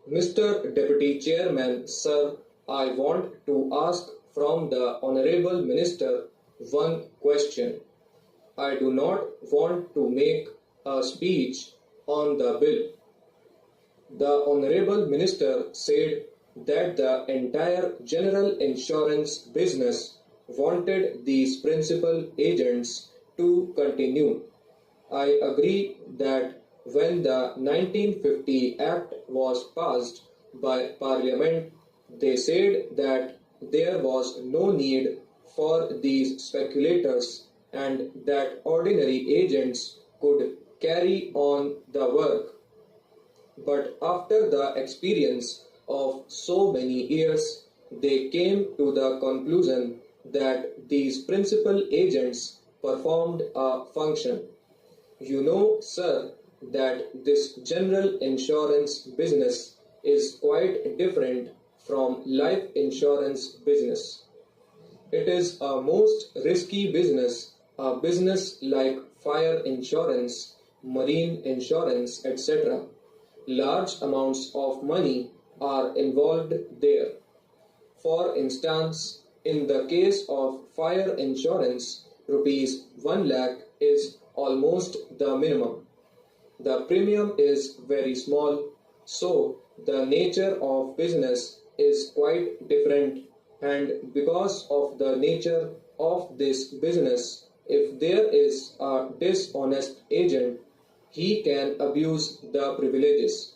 Mr. Deputy Chairman, sir, I want to ask from the Honorable Minister one question. I do not want to make a speech on the bill. The Honorable Minister said that the entire general insurance business wanted these principal agents to continue. I agree that when the 1950 Act was passed by Parliament, they said that there was no need for these speculators and that ordinary agents could carry on the work. But after the experience of so many years, they came to the conclusion that these principal agents performed a function. You know, sir, that this general insurance business is quite different from life insurance business. It is a most risky business, a business like fire insurance, marine insurance, etc. Large amounts of money are involved there. For instance, in the case of fire insurance, rupees 1 lakh is almost the minimum. The premium is very small, so the nature of business is quite different, and because of the nature of this business, if there is a dishonest agent, he can abuse the privileges.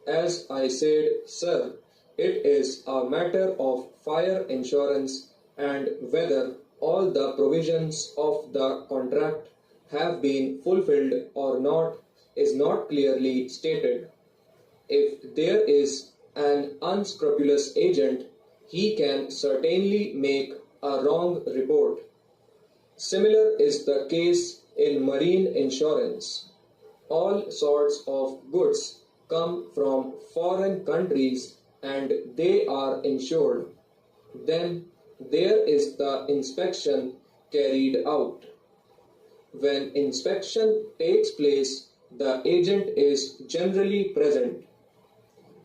As I said, sir, it is a matter of fire insurance and whether all the provisions of the contract have been fulfilled or not is not clearly stated. If there is an unscrupulous agent, he can certainly make a wrong report. Similar is the case in marine insurance. All sorts of goods come from foreign countries and they are insured. Then there is the inspection carried out. When inspection takes place, the agent is generally present.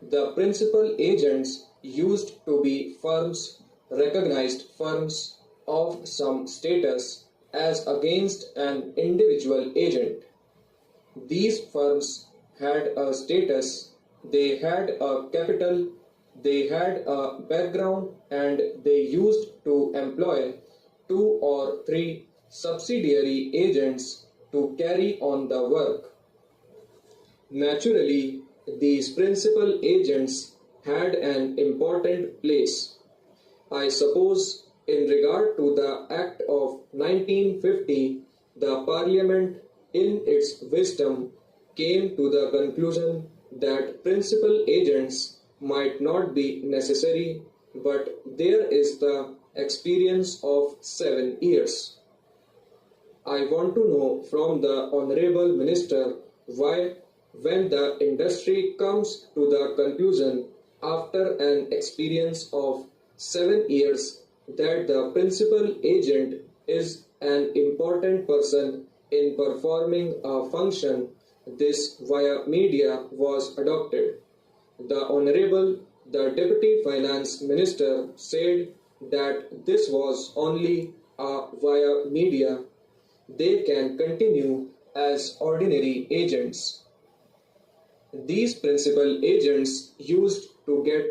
The principal agents used to be firms, recognized firms of some status as against an individual agent. These firms had a status, they had a capital, they had a background, and they used to employ 2 or 3 subsidiary agents to carry on the work. Naturally, these principal agents had an important place. I suppose in regard to the Act of 1950, the Parliament in its wisdom came to the conclusion that principal agents might not be necessary, but there is the experience of 7 years. I want to know from the Honorable Minister why, when the industry comes to the conclusion after an experience of 7 years that the principal agent is an important person in performing a function, this via media was adopted. The Honorable, the Deputy Finance Minister said that this was only a via media. They can continue as ordinary agents. These principal agents used to get